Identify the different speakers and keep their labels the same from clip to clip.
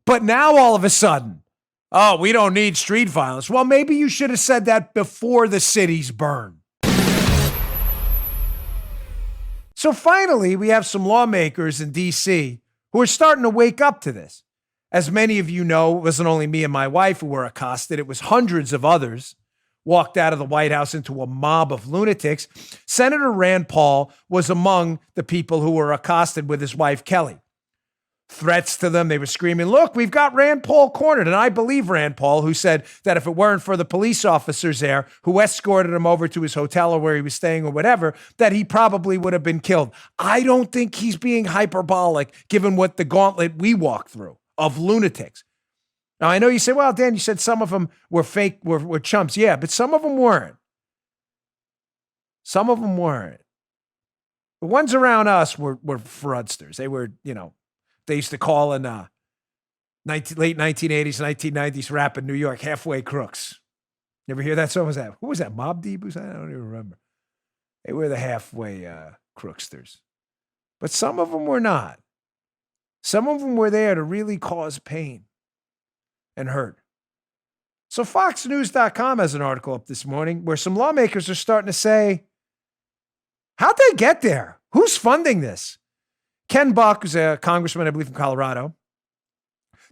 Speaker 1: But now all of a sudden, oh, we don't need street violence. Well, maybe you should have said that before the cities burn. So finally, we have some lawmakers in D.C. who are starting to wake up to this. As many of you know, it wasn't only me and my wife who were accosted. It was hundreds of others walked out of the White House into a mob of lunatics. Senator Rand Paul was among the people who were accosted with his wife, Kelly. Threats to them. They were screaming, look, we've got Rand Paul cornered. And I believe Rand Paul, who said that if it weren't for the police officers there who escorted him over to his hotel or where he was staying or whatever, that he probably would have been killed. I don't think he's being hyperbolic given what the gauntlet we walked through of lunatics. Now, I know you say, well, Dan, you said some of them were fake, were chumps. Yeah, but some of them weren't. Some of them weren't. The ones around us were fraudsters. They were, they used to call in late 1980s, 1990s rap in New York, halfway crooks. You ever hear that song? Who was that? Mobb Deep? Who's that? I don't even remember. They were the halfway crooksters. But some of them were not. Some of them were there to really cause pain and hurt. So FoxNews.com has an article up this morning where some lawmakers are starting to say, how'd they get there? Who's funding this? Ken Buck, who's a congressman, I believe, from Colorado,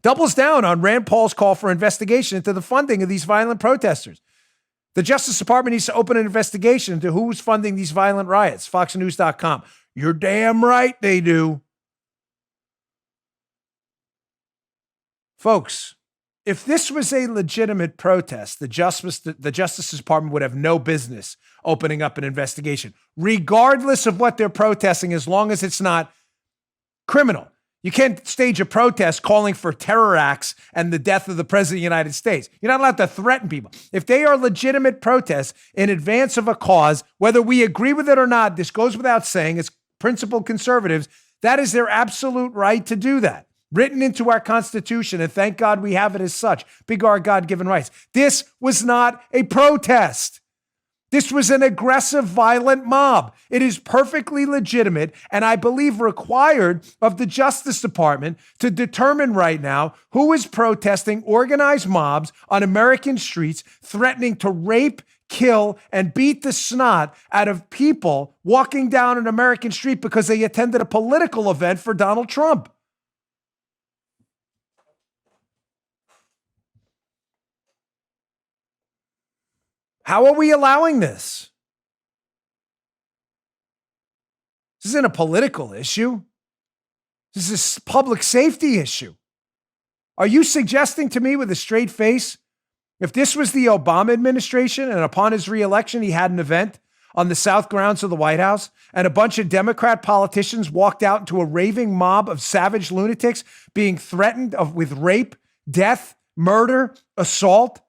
Speaker 1: doubles down on Rand Paul's call for investigation into the funding of these violent protesters. The Justice Department needs to open an investigation into who's funding these violent riots. FoxNews.com. You're damn right they do. Folks, if this was a legitimate protest, the Justice Department would have no business opening up an investigation, regardless of what they're protesting, as long as it's not criminal. You can't stage a protest calling for terror acts and the death of the President of the United States. You're not allowed to threaten people. If they are legitimate protests in advance of a cause, whether we agree with it or not, this goes without saying, as principled conservatives, that is their absolute right to do that. Written into our Constitution, and thank God we have it as such. Big R God-given rights. This was not a protest. This was an aggressive, violent mob. It is perfectly legitimate, and I believe required of the Justice Department to determine right now who is protesting organized mobs on American streets, threatening to rape, kill, and beat the snot out of people walking down an American street because they attended a political event for Donald Trump. How are we allowing this? This isn't a political issue. This is a public safety issue. Are you suggesting to me with a straight face, if this was the Obama administration and upon his reelection, he had an event on the South grounds of the White House and a bunch of Democrat politicians walked out into a raving mob of savage lunatics being threatened with rape, death, murder, assault,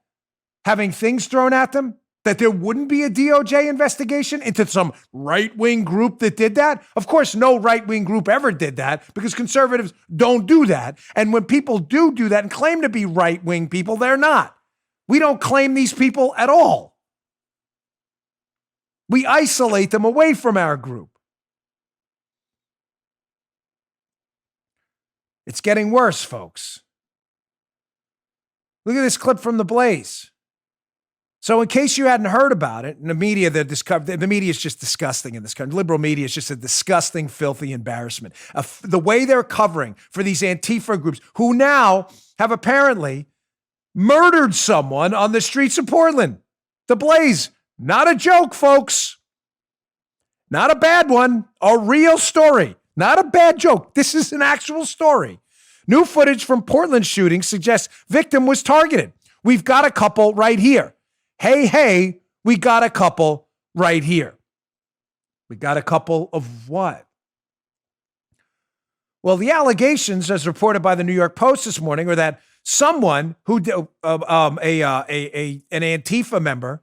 Speaker 1: having things thrown at them? That there wouldn't be a DOJ investigation into some right-wing group that did that? Of course, no right-wing group ever did that because conservatives don't do that. And when people do that and claim to be right-wing people, they're not. We don't claim these people at all. We isolate them away from our group. It's getting worse, folks. Look at this clip from The Blaze. So in case you hadn't heard about it, in the media, the media is just disgusting in this country. Liberal media is just a disgusting, filthy embarrassment. The way they're covering for these Antifa groups who now have apparently murdered someone on the streets of Portland. The Blaze, not a joke, folks. Not a bad one, a real story. Not a bad joke. This is an actual story. New footage from Portland shooting suggests victim was targeted. We've got a couple right here. Hey, we got a couple right here. We got a couple of what? Well, the allegations, as reported by the New York Post this morning, are that someone who, an Antifa member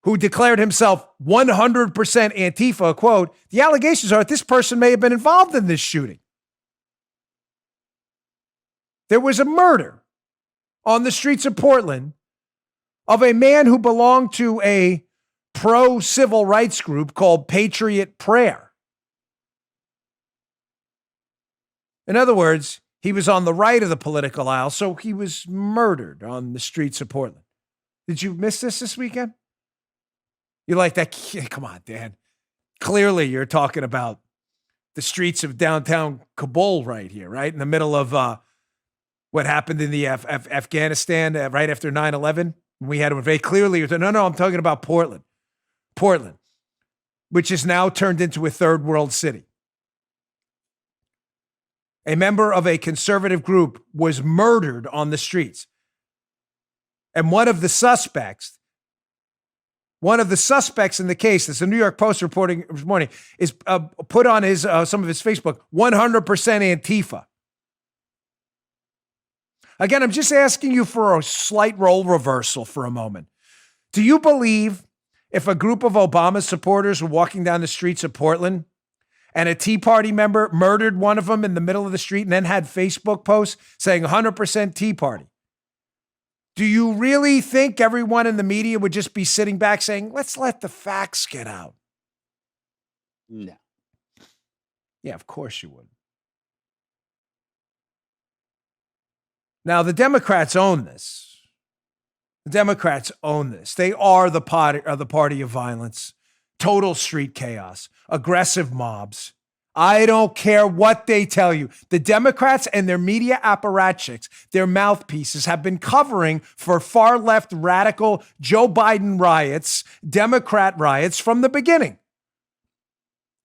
Speaker 1: who declared himself 100% Antifa, quote, the allegations are that this person may have been involved in this shooting. There was a murder on the streets of Portland of a man who belonged to a pro-civil rights group called Patriot Prayer. In other words, He was on the right of the political aisle, so he was murdered on the streets of Portland. Did you miss this weekend? You like that? Come on, Dan. Clearly, you're talking about the streets of downtown Kabul right here, right? In the middle of what happened in the Afghanistan right after 9/11. We had to invade. Clearly, no, I'm talking about Portland. Portland, which is now turned into a third world city. A member of a conservative group was murdered on the streets. And one of the suspects in the case, as the New York Post reporting this morning, is put on his some of his Facebook, 100% Antifa. Again, I'm just asking you for a slight role reversal for a moment. Do you believe if a group of Obama supporters were walking down the streets of Portland and a Tea Party member murdered one of them in the middle of the street and then had Facebook posts saying 100% Tea Party, do you really think everyone in the media would just be sitting back saying, let's let the facts get out?
Speaker 2: No.
Speaker 1: Yeah, of course you would. Now, the Democrats own this. The Democrats own this. They are the party of violence, total street chaos, aggressive mobs. I don't care what they tell you. The Democrats and their media apparatchiks, their mouthpieces, have been covering for far left radical Joe Biden riots, Democrat riots from the beginning.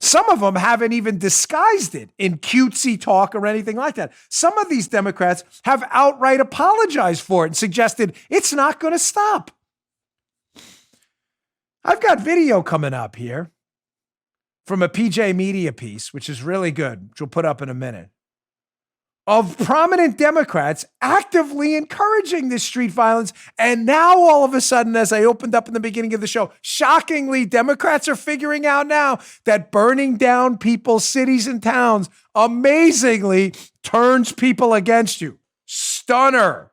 Speaker 1: Some of them haven't even disguised it in cutesy talk or anything like that. Some of these Democrats have outright apologized for it and suggested it's not going to stop. I've got video coming up here from a PJ Media piece, which is really good, which we'll put up in a minute, of prominent Democrats actively encouraging this street violence. And now all of a sudden, as I opened up in the beginning of the show, shockingly, Democrats are figuring out now that burning down people's cities and towns amazingly turns people against you. Stunner.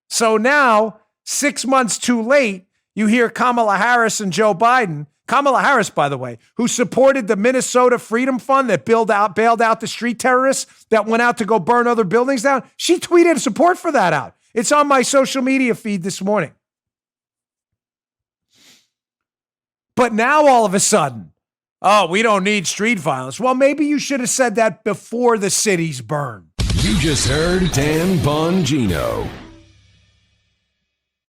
Speaker 1: So now, 6 months too late, you hear Kamala Harris and Joe Biden. Kamala Harris, by the way, who supported the Minnesota Freedom Fund that bailed out the street terrorists that went out to go burn other buildings down, she tweeted support for that out. It's on my social media feed this morning. But now all of a sudden, oh, we don't need street violence. Well, maybe you should have said that before the cities burned.
Speaker 3: You just heard Dan Bongino.